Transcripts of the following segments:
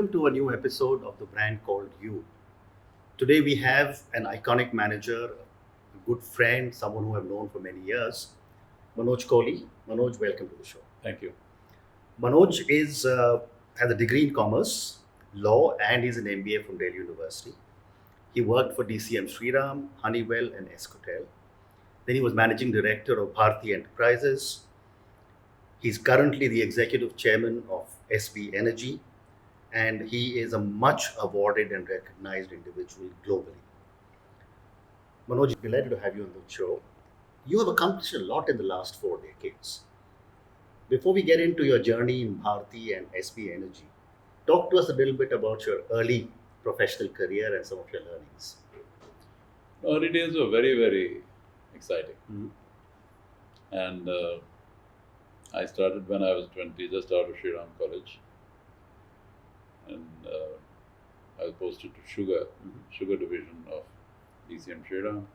welcome to a new episode of the brand called You. Today we have an iconic manager, a good friend, someone who I've known for many years, Manoj Kohli. Manoj, welcome to the show. Thank you. Manoj has a degree in commerce, law, and is an MBA from Delhi University. He worked for DCM Sriram, Honeywell, and Escotel. Then he was managing director of Bharti Enterprises. He's currently the executive chairman of SB Energy, and he is a much awarded and recognized individual globally. Manoj, delighted to have you on the show. You have accomplished a lot in the last 4 decades. Before we get into your journey in Bharti and SB Energy, talk to us a little bit about your early professional career and some of your learnings. Early days were very, very exciting. Mhm. And I started when I was 20, just out of Sriram College. And I was posted to Sugar division of DCM Sriram,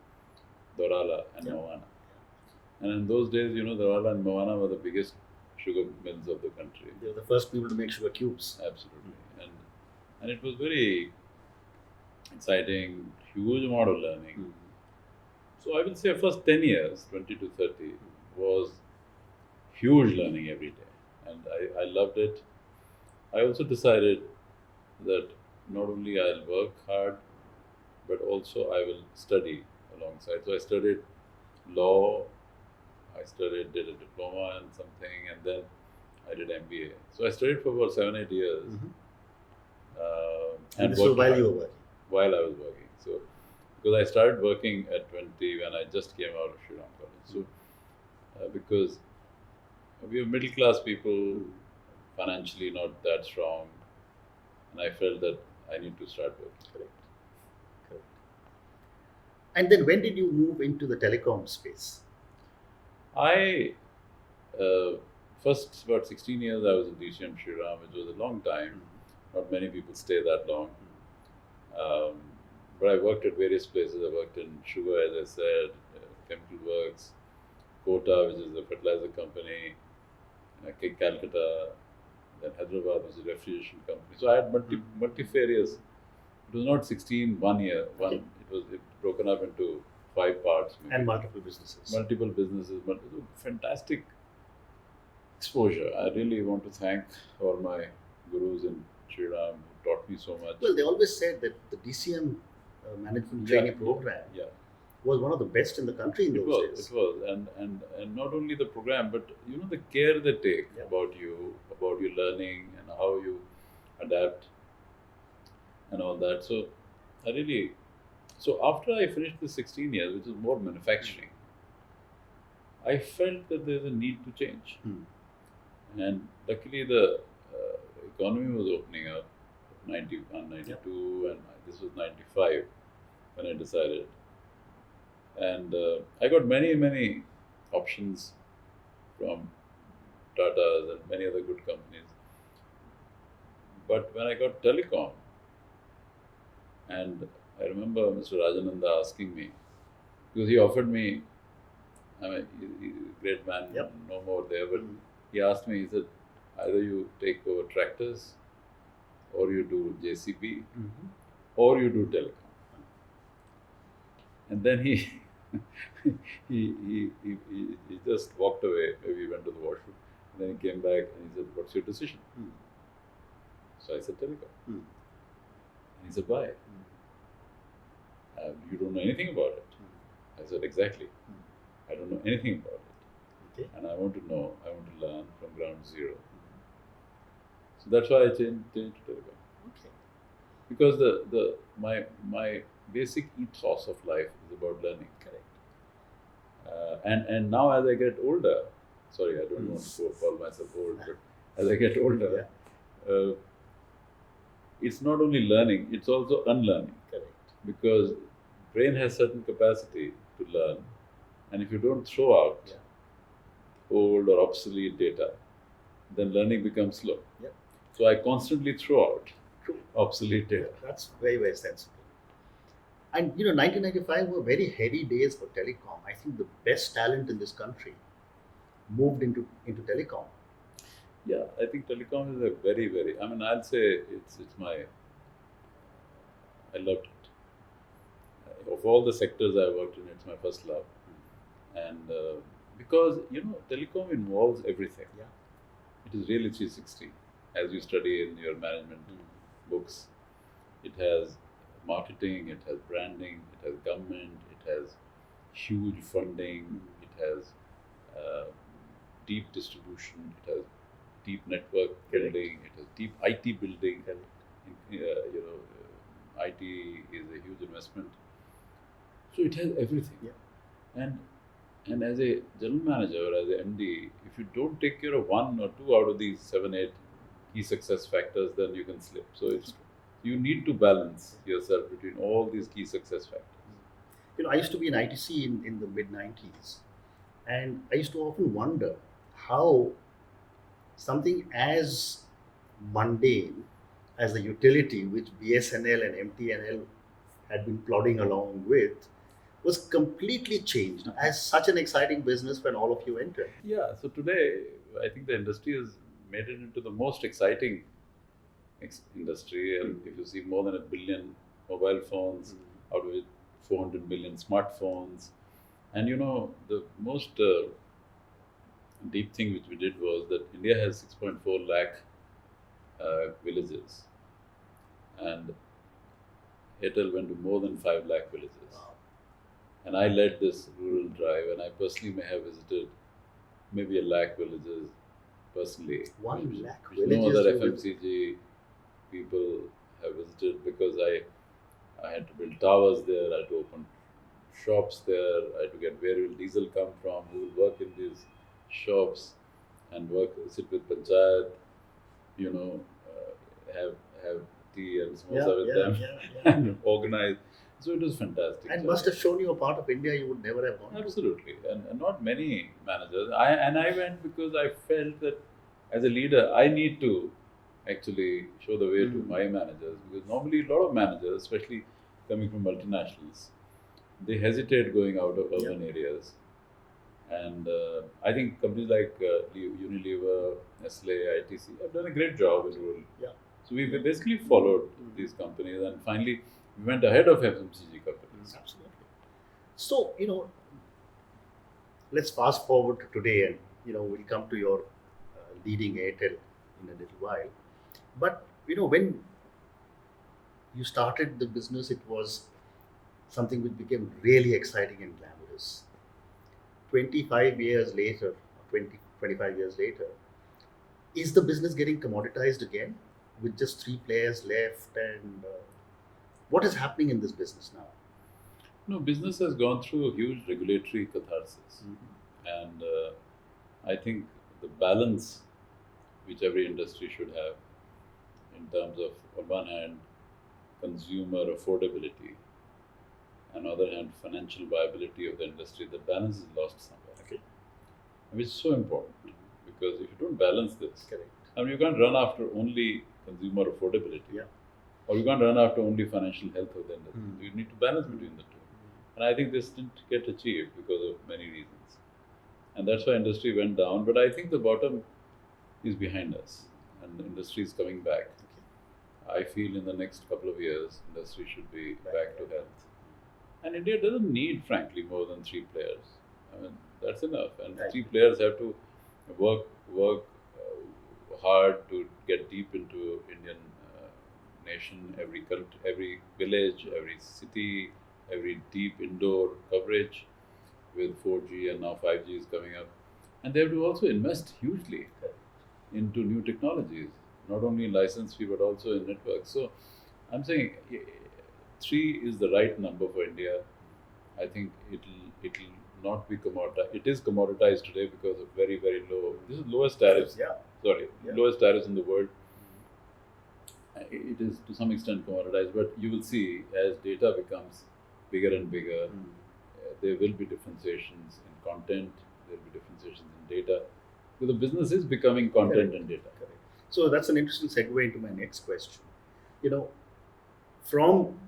Dorala, and Yeah. Moana. And in those days, Dorala and Moana were the biggest sugar mills of the country. They were the first people to make sugar cubes. Absolutely. And it was very exciting, huge amount of learning. So I will say first 10 years, 20 to 30, was huge learning every day. And I loved it. I also decided that not only I'll work hard, but also I will study alongside. So I studied law, did a diploma in something, and then I did MBA. So I studied for about 7-8 years. Mhm. And this was worked while hard you were working. while I was working. So, because I started working at 20 when I just came out of Sriram College. So, because we were middle class people, financially not that strong, and I felt that I need to start working. Correct. And then when did you move into the telecom space? I first about 16 years I was in DCM Sriram, which was a long time. Not many people stay that long. But I worked at various places. I worked in sugar, as I said, chemical works, Kota, which is a fertilizer company, Calcutta, then Hyderabad was a refrigeration company. So I had multifarious. It was not 16 one year. Okay. It was broken up into 5 parts. maybe. And multiple businesses. Multiple businesses, fantastic exposure. I really want to thank all my gurus in Sriram who taught me so much. Well, they always said that the DCM management Yeah, training program Yeah, was one of the best in the country in it those was. days. It was, and not only the program, but the care they take Yeah. about your learning and how you adapt and all that. So after I finished the 16 years, which is more manufacturing, I felt that there's a need to change. And luckily the economy was opening up, 91, 92, and this was 95 when I decided. And I got many options from Tata's and many other good companies. But when I got Telecom, and I remember Mr. Rajananda asking me, because he offered me, I mean, he's a great man, Yep. no more there, but he asked me, he said, either you take over tractors, or you do JCB, or you do telecom. And then he he just walked away. Maybe he went to the washroom. And then he came back and he said, "What's your decision?" So I said, "Telecom." And he said, "Why?" You don't know anything about it. I said, "Exactly. I don't know anything about it. Okay. And I want to know, I want to learn from ground zero." So that's why I changed to Telecom. Okay. Because my basic ethos of life is about learning. Correct. And now as I get older, sorry, I don't want to call myself old, but as I get older, it's not only learning, it's also unlearning. Correct. Because brain has certain capacity to learn, and if you don't throw out old or obsolete data, then learning becomes slow. Yeah. So I constantly throw out True. obsolete data. That's very sensible. And 1995 were very heady days for telecom. I think the best talent in this country moved into telecom. Yeah, I think telecom is a very, very. I mean, I'll say it's my. I loved it. Of all the sectors I worked in, it's my first love, and because telecom involves everything. Yeah. It is really 360, as you study in your management books. It has marketing, it has branding, it has government, it has huge funding, it has uh, deep distribution, it has deep network Correct. building, it has deep IT building. Correct. IT is a huge investment, so it has everything. Yeah. And as a general manager or as a MD, if you don't take care of one or two out of these 7, 8 key success factors, then you can slip. So it's you need to balance yourself between all these key success factors. I used to be in ITC in the mid 90s, and I used to often wonder how something as mundane as the utility which BSNL and MTNL had been plodding along with was completely changed as such an exciting business when all of you entered. Yeah. So today, I think the industry has made it into the most exciting industry. And if you see more than 1 billion mobile phones, out of it 400 million smartphones, and the most deep thing which we did was that India has 6.4 lakh villages, and Airtel went to more than 5 lakh villages. Wow. And I led this rural drive, and I personally may have visited maybe 1 lakh villages personally. 1 lakh Which no villages other you visited. FMCG people have visited, because I had to build towers there, I had to open shops there, I had to get where will diesel come from, who will work in these shops and sit with panchayat, have tea and samosa with them and organize. So it was fantastic. And So must have shown you a part of India you would never have gone to. absolutely, and not many managers. I went because I felt that as a leader, I need to actually show the way to my managers, because normally a lot of managers, especially coming from multinationals, they hesitate going out of urban areas. And I think companies like Unilever, Nestle, ITC have done a great job in rural. Yeah. So we basically followed these companies, and finally we went ahead of FMCG companies. Absolutely. So, let's fast forward to today, and, we'll come to your leading Airtel in a little while. But, when you started the business, it was something which became really exciting and glamorous. 25 years later, 20, 25 years later, is the business getting commoditized again with just 3 players left? And what is happening in this business now? No, business has gone through a huge regulatory catharsis, and I think the balance which every industry should have in terms of, on one hand, consumer affordability, and on the other hand, financial viability of the industry, the balance is lost somewhere. Okay. Which is so important, because if you don't balance this, Correct. I mean, you can't run after only consumer affordability, Yeah. or you can't run after only financial health of the industry. Mm. You need to balance between the two. And I think this didn't get achieved because of many reasons. And that's why industry went down. But I think the bottom is behind us, and the industry is coming back. I feel in the next couple of years, industry should be back to health. And India doesn't need, frankly, more than 3 players. I mean, that's enough. And Right. 3 players have to work hard to get deep into Indian nation, every country, every village, every city, every deep indoor coverage with 4G, and now 5G is coming up. And they have to also invest hugely into new technologies, not only in license fee but also in networks. So I'm saying 3 is the right number for India. I think it'll not be commoditized. It is commoditized today because of very, very low. This is lowest tariffs. Yeah. Sorry, Yeah. lowest tariffs in the world. It is to some extent commoditized, but you will see as data becomes bigger and bigger, there will be differentiations in content, there will be differentiations in data, because the business is becoming content and data. Correct. So that's an interesting segue into my next question. From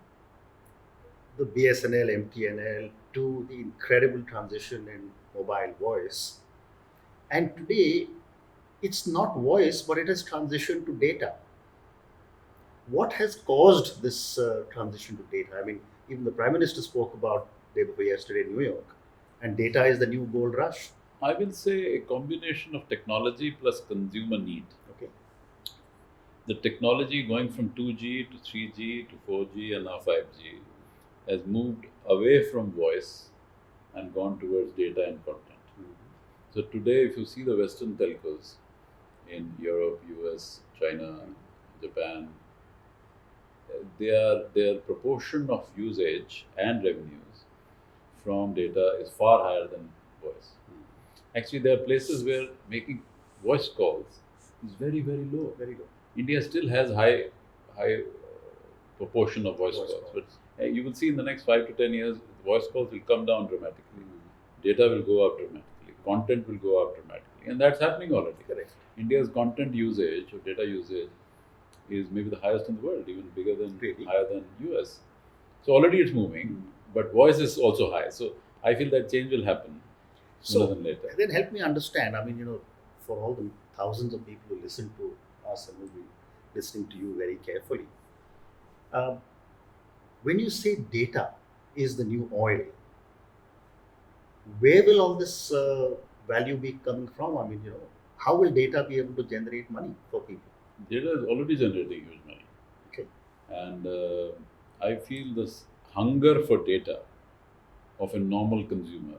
the BSNL, MTNL to the incredible transition in mobile voice, and today It's not voice, but it has transitioned to data. What has caused this transition to data? I mean, even the Prime Minister spoke about day before yesterday in New York, and data is the new gold rush. I will say a combination of technology plus consumer need. Okay. The technology going from 2G to 3G to 4G and now 5G has moved away from voice and gone towards data and content. So today, if you see the Western telcos in Europe, US, China, Japan, their proportion of usage and revenues from data is far higher than voice. Actually, there are places where making voice calls is very, very low. Very low. India still has high proportion of voice Voice calls, calls. but you will see in the next 5 to 10 years, voice calls will come down dramatically. Data will go up dramatically. Content will go up dramatically, and that's happening already. Correct. India's content usage or data usage is maybe the highest in the world, even bigger than Really? higher than US. So already it's moving, but voice is also high. So I feel that change will happen sooner So than later. then help me understand. I mean, for all the thousands of people who listen to us and will be listening to you very carefully, when you say data is the new oil, where will all this value be coming from? I mean, how will data be able to generate money for people? Data is already generating huge money. Okay. And I feel this hunger for data of a normal consumer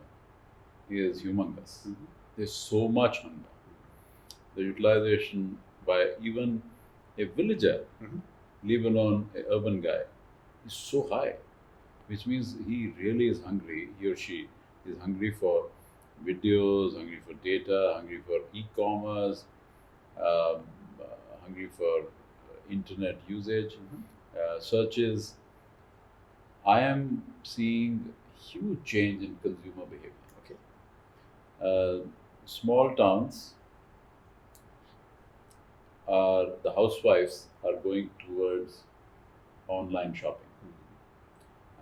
is humongous. There's so much hunger. The utilization by even a villager, leave alone an urban guy, is so high, which means he really is hungry, he or she is hungry for videos, hungry for data, hungry for e-commerce, um, hungry for internet usage, searches. I am seeing huge change in consumer behavior. Okay. Small towns the housewives are going towards online shopping.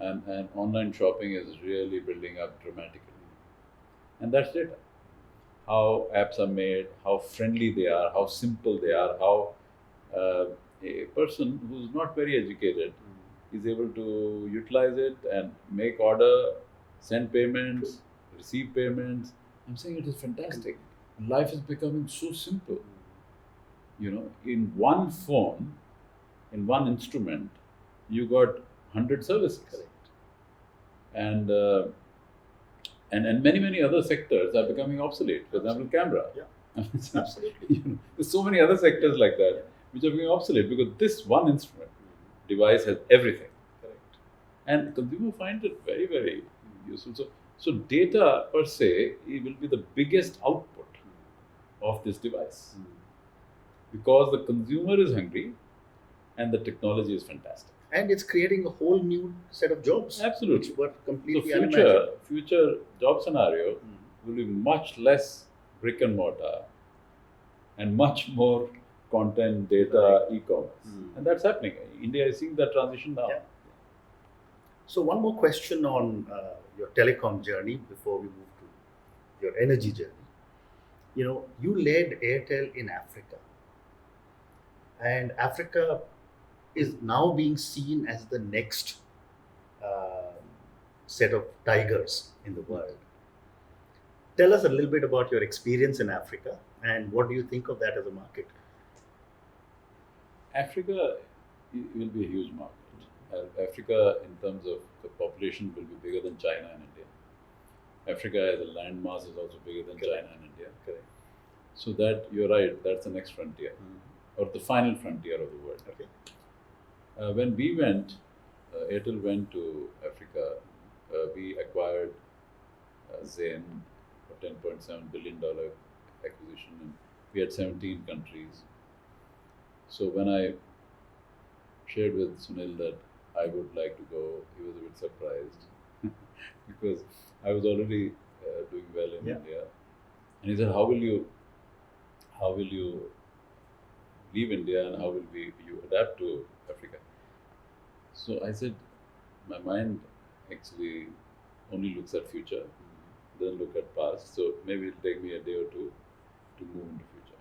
And online shopping is really building up dramatically. And that's data. How apps are made, how friendly they are, how simple they are, how a person who's not very educated is able to utilize it and make order, send payments, receive payments. I'm saying it is fantastic. Life is becoming so simple. In one phone, in one instrument, you got 100 services. Correct. And many other sectors are becoming obsolete. For example, camera. Yeah. Absolutely. There's so many other sectors like that which are becoming obsolete because this one instrument device has everything. Correct. And consumer find it very, very useful. So data per se it will be the biggest output of this device because the consumer is hungry and the technology is fantastic. And it's creating a whole new set of jobs. Absolutely. Which were So completely unimaginable. future job scenario will be much less brick and mortar and much more content, data, e-commerce. And that's happening. India is seeing that transition now. Yeah. So one more question on your telecom journey before we move to your energy journey. You led Airtel in Africa, and Africa is now being seen as the next set of tigers in the world. Tell us a little bit about your experience in Africa and what do you think of that as a market? Africa will be a huge market. Africa, in terms of the population, will be bigger than China and India. Africa as a landmass is also bigger than China and India. Correct. So that you're right, that's the next frontier, or the final frontier of the world. Okay. When we went, Airtel went to Africa, we acquired Zain for $10.7 billion acquisition, and we had 17 countries. So when I shared with Sunil that I would like to go, he was a bit surprised because I was already doing well in India, and he said, "How will you leave India and how will you adapt to Africa?" So I said, my mind actually only looks at future, doesn't look at past. So maybe it'll take me a day or two to move into future.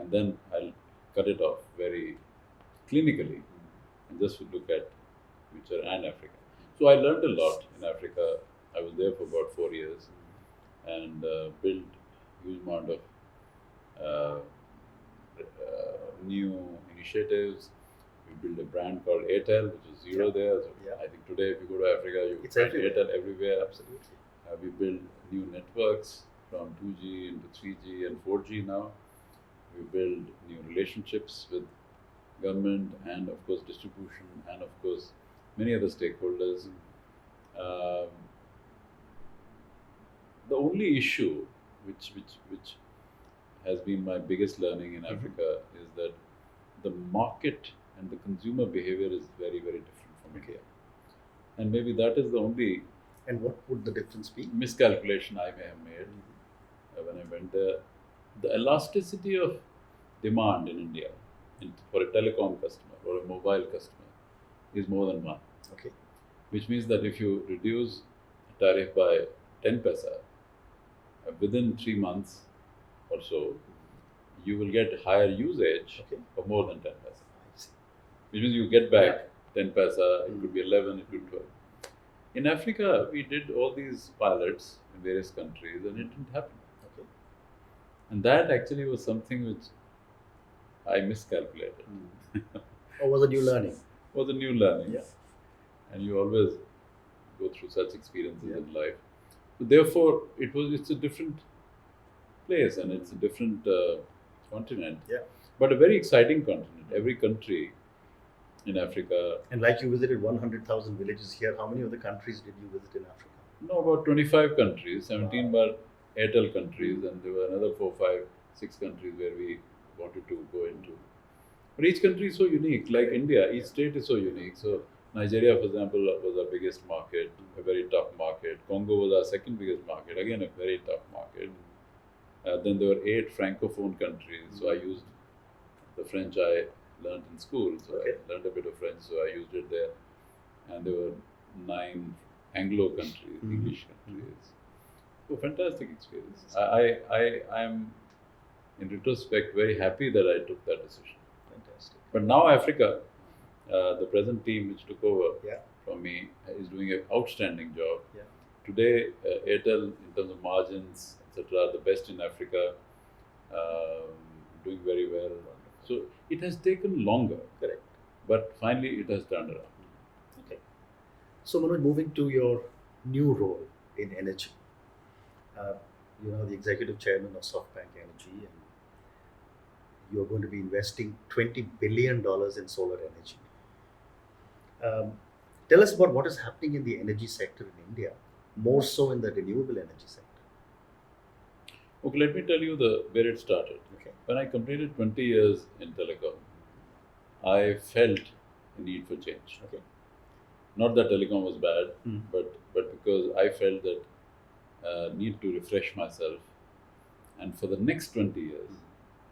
and then I'll cut it off very clinically and just look at future and Africa. So I learned a lot in Africa. I was there for about 4 years and built huge amount of uh, new initiatives. We built a brand called Airtel, which is zero Yeah. there. So Yeah. I think today, if you go to Africa, you It's find everywhere. Airtel everywhere. Absolutely. We built new networks from 2G into 3G and 4G now. We build new relationships with government and, of course, distribution and, of course, many other stakeholders. Um, the only issue which has been my biggest learning in Africa is that the market and the consumer behavior is very, very different from India. And maybe that is the only And what would the difference be? miscalculation I may have made when I went there. The elasticity of demand in India for a telecom customer or a mobile customer is more than one, Okay. which means that if you reduce tariff by 10 paisa, within 3 months or so, you will get higher usage Okay. of more than 10 paisa. I see. Which means you get back Yeah. 10 paisa, it could be 11, it could be 12. In Africa, we did all these pilots in various countries and it didn't happen. Okay. And that actually was something which I miscalculated. Or was it new learning? Was a new learning. Yeah. And you always go through such experiences Yeah. in life. So therefore, it's a different place and it's a different continent. Yeah. But a very exciting continent. Every country in Africa, And like you visited 100,000 villages here, how many other countries did you visit in Africa? no, about 25 countries, 17 were Airtel countries, and there were another 4, 5, 6 countries where we wanted to go into. But each country is so unique, like India, each state is so unique. So Nigeria, for example, was our biggest market, a very tough market. Congo was our second biggest market, again a very tough market. Then there were 8 francophone countries, so I used the French I learned in school. So Okay. I learned a bit of French, so I used it there. And there were 9 Anglo countries, English countries. So fantastic experience. I am, in retrospect, very happy that I took that decision. Fantastic. But now Africa, the present team which took over Yeah. from me is doing an outstanding job. Yeah. Today, Airtel, in terms of margins, etc., the best in Africa, doing very well. So it has taken longer, Correct. but finally it has turned around. Okay. So, Manoj, moving to your new role in energy. You are the executive chairman of SoftBank Energy, and you're going to be investing $20 billion in solar energy. Tell us about what is happening in the energy sector in India, more so in the renewable energy sector. Okay, let me tell you where it started. Okay. When I completed 20 years in telecom, I felt a need for change. Okay. Not that telecom was bad, Mm. but because I felt that need to refresh myself, and for the next 20 years,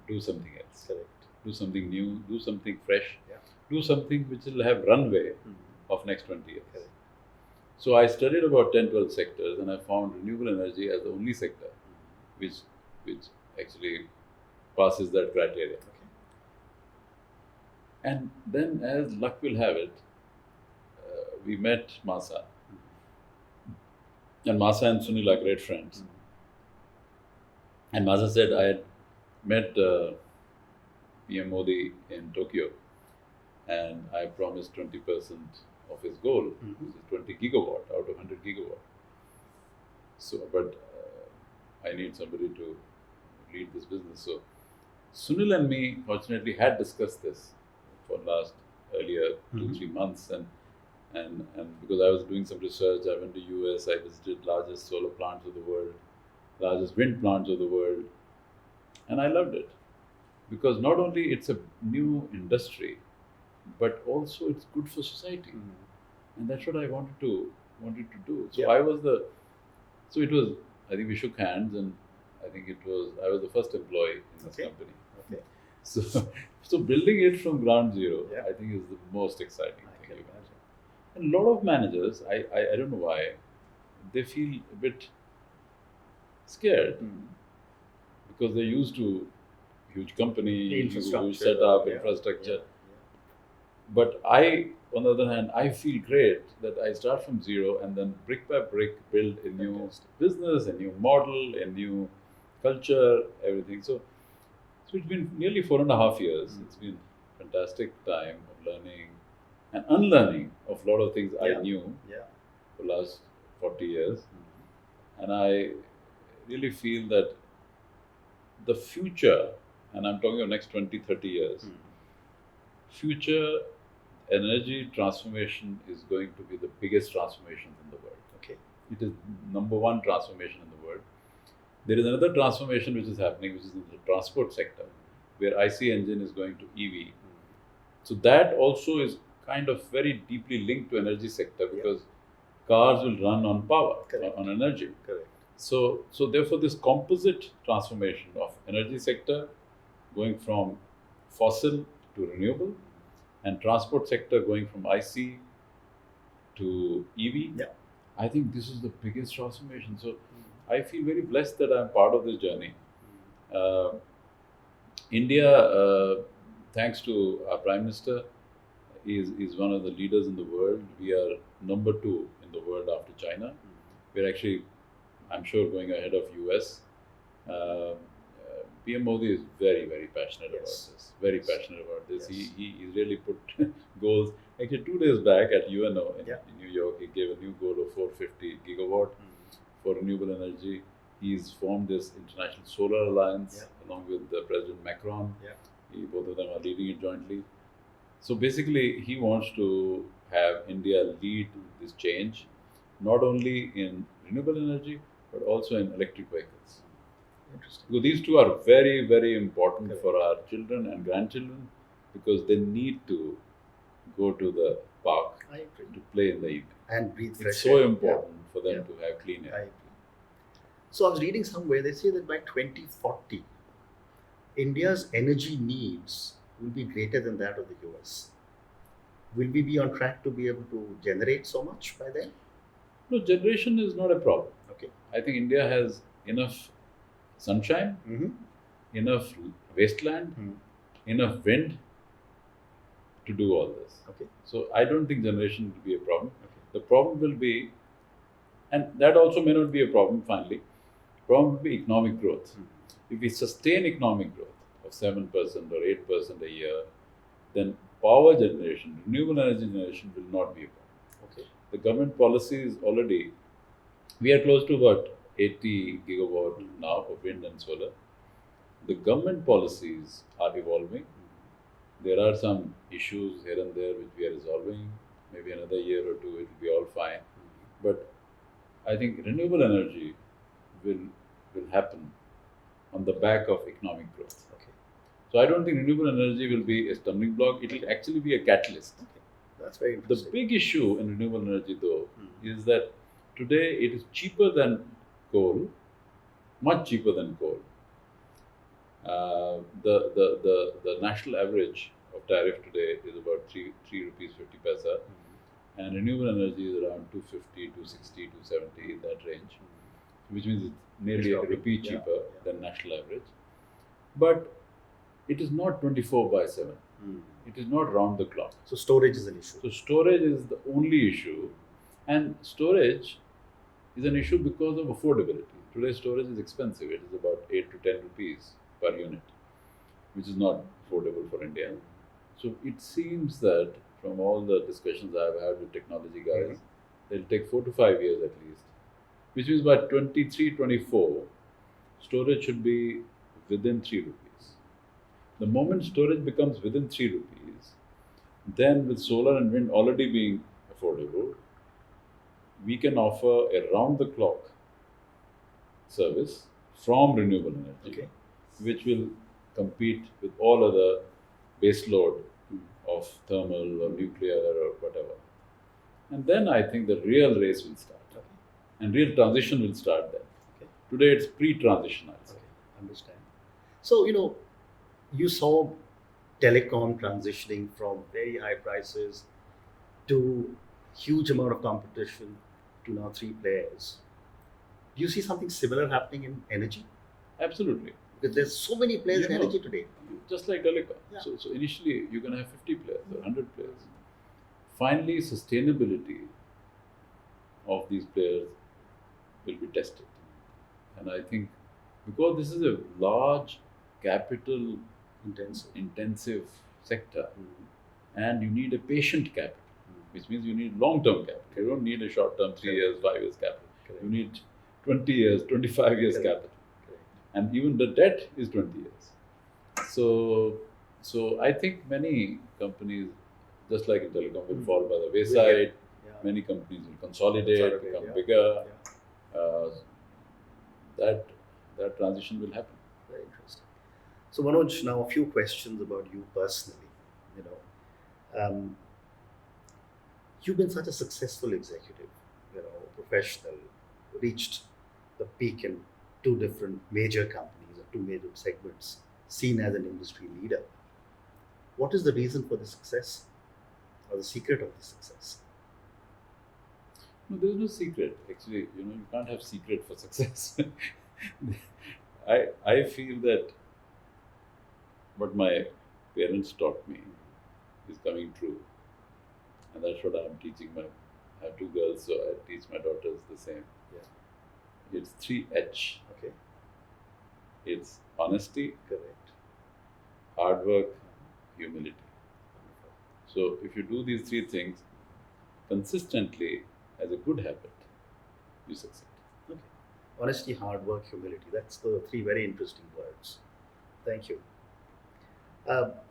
do something else, Correct. do something new, do something fresh, Yeah. do something which will have runway Mm. of next 20 years. Correct. So I studied about 10, 12 sectors, and I found renewable energy as the only sector which actually passes that criteria. Okay. And then, as luck will have it, we met Masa. And Masa and Sunil are great friends. And Masa said, I had met PM Modi in Tokyo, and I promised 20% of his goal, which is 20 gigawatt out of 100 gigawatt. So, but I need somebody to lead this business. So, Sunil and me, fortunately, had discussed this for earlier 2-3 months, and because I was doing some research, I went to US, I visited largest solar plants of the world, largest wind plants of the world, and I loved it because not only it's a new industry, but also it's good for society, and that's what I wanted to do. So Yeah. So it was. I think we shook hands, and I think I was the first employee in this Okay. company. Okay. So building it from ground zero, Yeah. I think is the most exciting I thing. can you can imagine. do. And a lot of managers, I don't know why, they feel a bit scared because they're used to huge company, The huge infrastructure, setup, yeah, infrastructure. yeah. But I, on the other hand, I feel great that I start from zero and then brick by brick build a new Fantastic. business, a new model, a new culture, everything. So it's been nearly 4.5 years. It's been fantastic time of learning and unlearning of a lot of things I Yeah. knew Yeah. for the last 40 years. And I really feel that the future, and I'm talking of next 20, 30 years, future energy transformation is going to be the biggest transformation in the world. Okay. It is number one transformation in the world. There is another transformation which is happening, which is in the transport sector, where IC engine is going to EV. So that also is kind of very deeply linked to energy sector because cars will run on power, Correct. on energy. Correct. So therefore, this composite transformation of energy sector going from fossil to renewable, and transport sector going from IC to EV. Yeah. I think this is the biggest transformation. So I feel very blessed that I'm part of this journey. India, thanks to our Prime Minister, is one of the leaders in the world. We are number 2 in the world after China. We're actually, I'm sure, going ahead of US. PM Modi is very, very passionate about this. Very passionate about this. Yes. He really put goals. Actually, 2 days back at UNO in New York, he gave a new goal of 450 gigawatt for renewable energy. He's formed this international solar alliance along with President Macron. Both of them are leading it jointly. So basically, he wants to have India lead this change, not only in renewable energy, but also in electric vehicles. Interesting. Because these two are very, very important for our children and grandchildren because they need to go to the park to play in the evening. And breathe fresh air. It's so important for them to have clean air. I agree. So I was reading somewhere, they say that by 2040, India's energy needs will be greater than that of the US. Will we be on track to be able to generate so much by then? No, generation is not a problem. Okay. I think India has enough sunshine, enough wasteland, enough wind to do all this. Okay. So I don't think generation will be a problem. The problem will be, and that also may not be a problem finally, problem will be economic growth. If we sustain economic growth of 7% or 8% a year, then power generation, renewable energy generation will not be a problem. Okay. The government policy is already, we are close to about 80 gigawatt now of wind and solar. The government policies are evolving. There are some issues here and there which we are resolving. Maybe another year or two it will be all fine. But I think renewable energy will happen on the back of economic growth. Okay. So I don't think renewable energy will be a stumbling block. It will actually be a catalyst. Okay. That's very The interesting. big issue in renewable energy though is that today it is cheaper than coal, much cheaper than coal. The national average of tariff today is about 3 rupees 50 paisa, and renewable energy is around 250, 260, 270 in that range, which means it's nearly a rupee cheaper than national average. But it is not 24/7. It is not round the clock. So storage is an issue. So storage is the only issue, and storage is an issue because of affordability. Today storage is expensive. It is about 8 to 10 rupees per unit, which is not affordable for India. So it seems that from all the discussions I've had with technology guys, it'll take 4 to 5 years at least, which means by 23, 24, storage should be within 3 rupees. The moment storage becomes within 3 rupees, then with solar and wind already being affordable, we can offer a round-the-clock service from renewable energy, which will compete with all other base load of thermal or nuclear or whatever. And then I think the real race will start. And real transition will start then. Today it's pre-transition, I'll say. Understand. So, you saw telecom transitioning from very high prices to huge amount of competition to now 3 players. Do you see something similar happening in energy? Absolutely. Because there's so many players in energy today. Just like Telecom. Yeah. So initially you can have 50 players or 100 players. Finally, sustainability of these players will be tested. And I think because this is a large capital intensive sector, and you need a patient capital, which means you need long-term capital. You don't need a short-term 3 years, 5 years capital. You need 20 years, 25 years capital. And even the debt is 20 years. So I think many companies, just like in Telecom, will fall by the wayside. Many companies will consolidate, become bigger. That transition will happen. Very interesting. So Manoj, now a few questions about you personally. You've been such a successful executive, professional, reached the peak in two different major companies or two major segments, seen as an industry leader. What is the reason for the success or the secret of the success? No, there's no secret. Actually, you can't have secret for success. I feel that what my parents taught me is coming true. And that's what I'm teaching I have two girls, so I teach my daughters the same. Yeah. It's 3H. Okay. It's honesty, Correct. hard work, humility. So if you do these three things consistently as a good habit, you succeed. Okay. Honesty, hard work, humility. That's the three very interesting words. Thank you.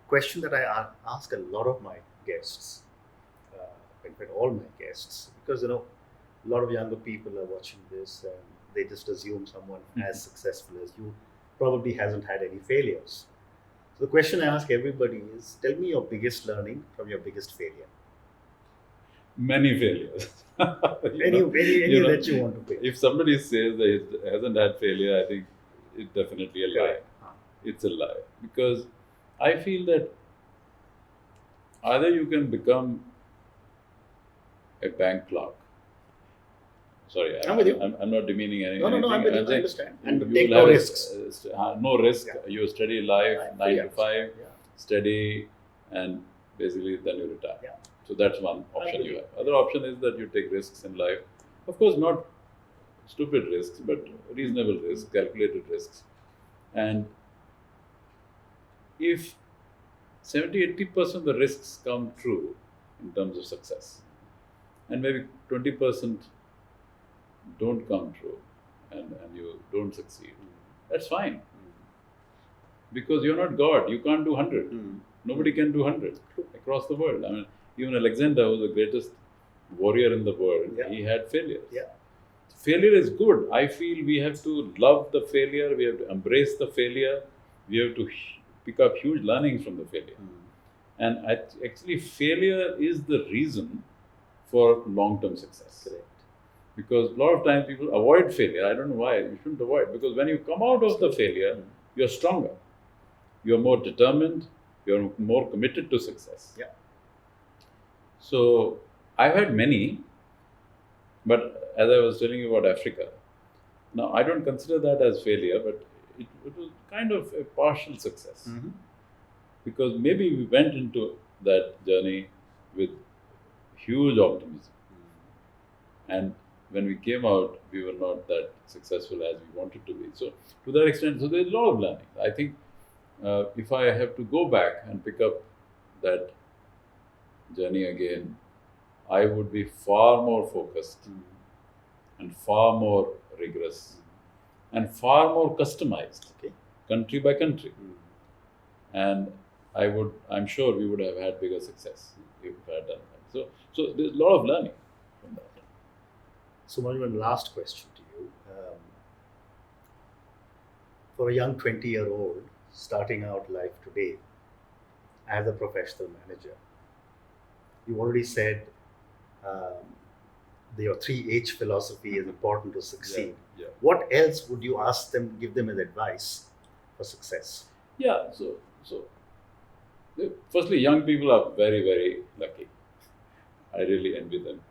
Question that I ask a lot of my guests, in fact all my guests, because a lot of younger people are watching this and they just assume someone as successful as you probably hasn't had any failures. So the question I ask everybody is, tell me your biggest learning from your biggest failure. Many failures. Any that you want to pick. If somebody says that he hasn't had failure, I think it's definitely a lie. Correct. It's a lie. Because I feel that either you can become a bank clerk. Sorry, I'm with you. I'm not demeaning anything. No, I'm with you. I saying understand. And you take will no have risks. No risk. Yeah. You study life, 9 to 5, Yeah. steady, and basically then you retire. Yeah. So that's one option you have. Other option is that you take risks in life. Of course, not stupid risks, but reasonable risks, calculated risks. And if 70-80% of the risks come true in terms of success, and maybe 20% don't come true, and you don't succeed, that's fine. Because you're not God, you can't do 100. Nobody can do 100 across the world. I mean, even Alexander, who was the greatest warrior in the world, he had failures. Yeah. Failure is good. I feel we have to love the failure, we have to embrace the failure, we have to pick up huge learnings from the failure. And actually, failure is the reason for long-term success. Correct. Because a lot of times people avoid failure. I don't know why. You shouldn't avoid. Because when you come out of the failure, you're stronger. You're more determined. You're more committed to success. Yeah. So I've had many, but as I was telling you about Africa, now I don't consider that as failure, but it was kind of a partial success. Because maybe we went into that journey with huge optimism. And when we came out, we were not that successful as we wanted to be. So to that extent, so there's a lot of learning. I think if I have to go back and pick up that journey again, I would be far more focused and far more rigorous and far more customized, country by country. And I'm sure we would have had bigger success if I had done that. So there's a lot of learning from that. So one last question to you. For a young 20-year-old starting out life today as a professional manager, you already said your 3H philosophy is important to succeed. Yeah. What else would you give them as advice for success? Yeah, so firstly, young people are very, very lucky. I really envy them.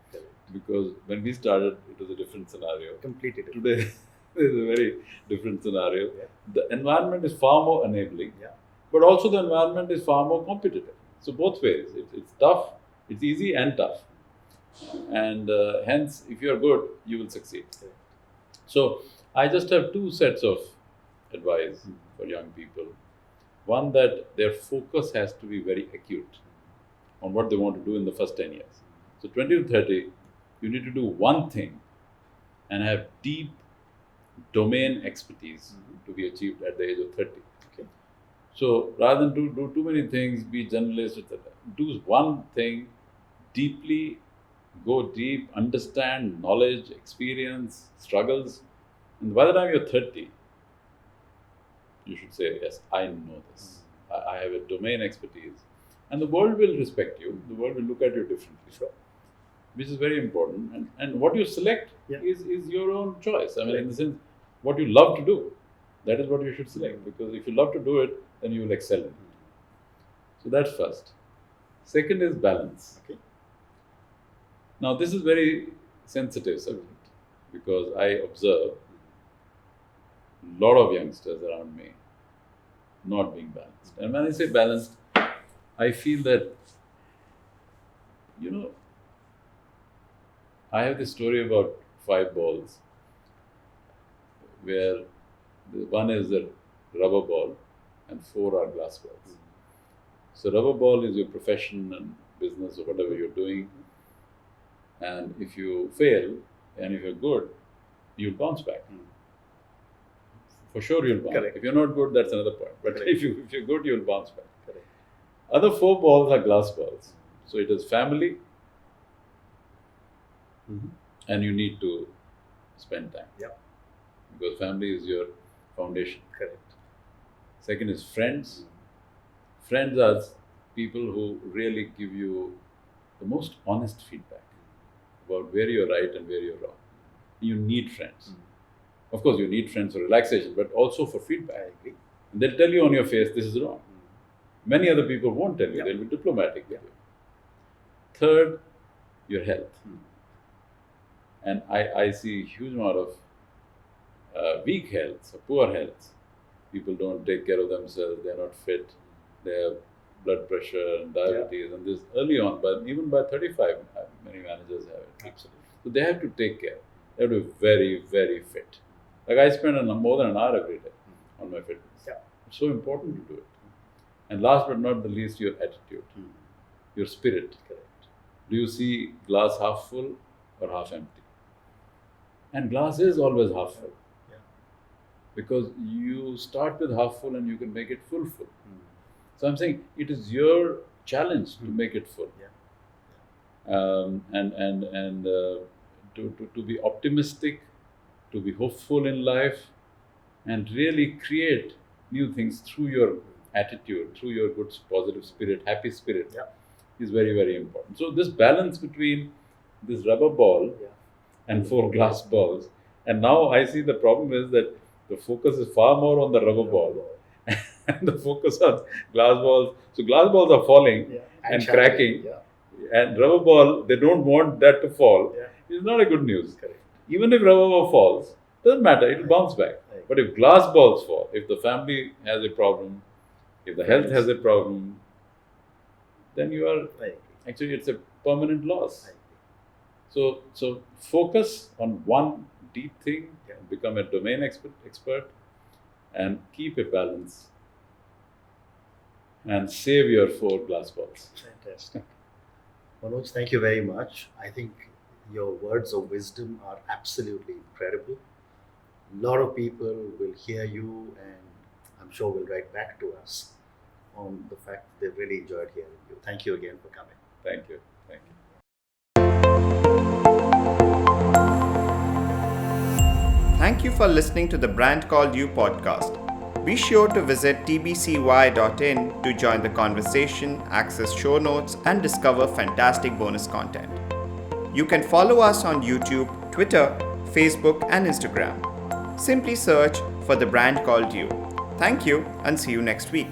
Because when we started, it was a different scenario. Completely different. Today, It's a very different scenario. Yeah. The environment is far more enabling, Yeah. but also the environment is far more competitive. So both ways, it's tough, it's easy and tough, and hence, if you are good, you will succeed. Yeah. So I just have two sets of advice for young people. One, that their focus has to be very acute on what they want to do in the first 10 years. So 20 to 30, you need to do one thing and have deep domain expertise to be achieved at the age of 30. Okay. So rather than do too many things, be generalist, etc., do one thing deeply, go deep, understand knowledge, experience, struggles. And by the time you're 30, you should say, yes, I know this. I have a domain expertise. And the world will respect you. The world will look at you differently. Sure. Which is very important. And what you select Yeah. is your own choice. I mean, in the sense, what you love to do, that is what you should select. Because if you love to do it, then you will excel in it. So that's first. Second is balance. Okay. Now, this is very sensitive subject because I observe a lot of youngsters around me not being balanced. And when I say balanced, I feel that, I have this story about 5 balls where one is a rubber ball and 4 are glass balls. So rubber ball is your profession and business or whatever you're doing. And if you fail and if you're good, you'll bounce back. For sure you'll bounce. Correct. If you're not good, that's another point. But Correct. if you're good, you'll bounce back. Correct. Other 4 balls are glass balls. So it is family, and you need to spend time. Yeah. Because family is your foundation. Correct. Second is friends. Friends are people who really give you the most honest feedback about where you're right and where you're wrong. You need friends. Of course, you need friends for relaxation, but also for feedback. I agree. And they'll tell you on your face, this is wrong. Many other people won't tell you. Yeah. They'll be diplomatic with you. Third, your health. And I see a huge amount of weak health, or poor health. People don't take care of themselves, they're not fit, they have blood pressure and diabetes, and this early on, but even by 35, many managers have it. Absolutely. So they have to take care. They have to be very, very fit. Like I spend more than an hour every day on my fitness. Yeah. It's so important to do it. And last but not the least, your attitude, your spirit. Correct. Do you see glass half full or half empty? And glass is always half full. Yeah. Because you start with half full and you can make it full. So I'm saying it is your challenge to make it full. Yeah. To be optimistic, to be hopeful in life, and really create new things through your attitude, through your good, positive spirit, happy spirit, Yeah. is very, very important. So this balance between this rubber ball and 4 glass balls, and now I see the problem is that the focus is far more on the rubber ball and the focus on glass balls. So glass balls are falling and shattering. cracking, Yeah. and rubber ball, they don't want that to fall. Yeah. It's not a good news. Correct. Even if rubber ball falls, doesn't matter, it will bounce back. Right. But if glass balls fall, if the family has a problem, if the health has a problem, then you are I agree. actually, it's a permanent loss. I agree. So focus on one deep thing, Yeah. become a domain expert, and keep a balance, and save your 4 glass balls. Fantastic. Manoj, thank you very much. I think your words of wisdom are absolutely incredible. A lot of people will hear you and I'm sure will write back to us on the fact that they've really enjoyed hearing you. Thank you again for coming. Thank you. Thank you. Thank you for listening to the Brand Called You podcast. Be sure to visit tbcy.in to join the conversation, access show notes, and discover fantastic bonus content. You can follow us on YouTube, Twitter, Facebook, and Instagram. Simply search for The Brand Called You. Thank you and see you next week.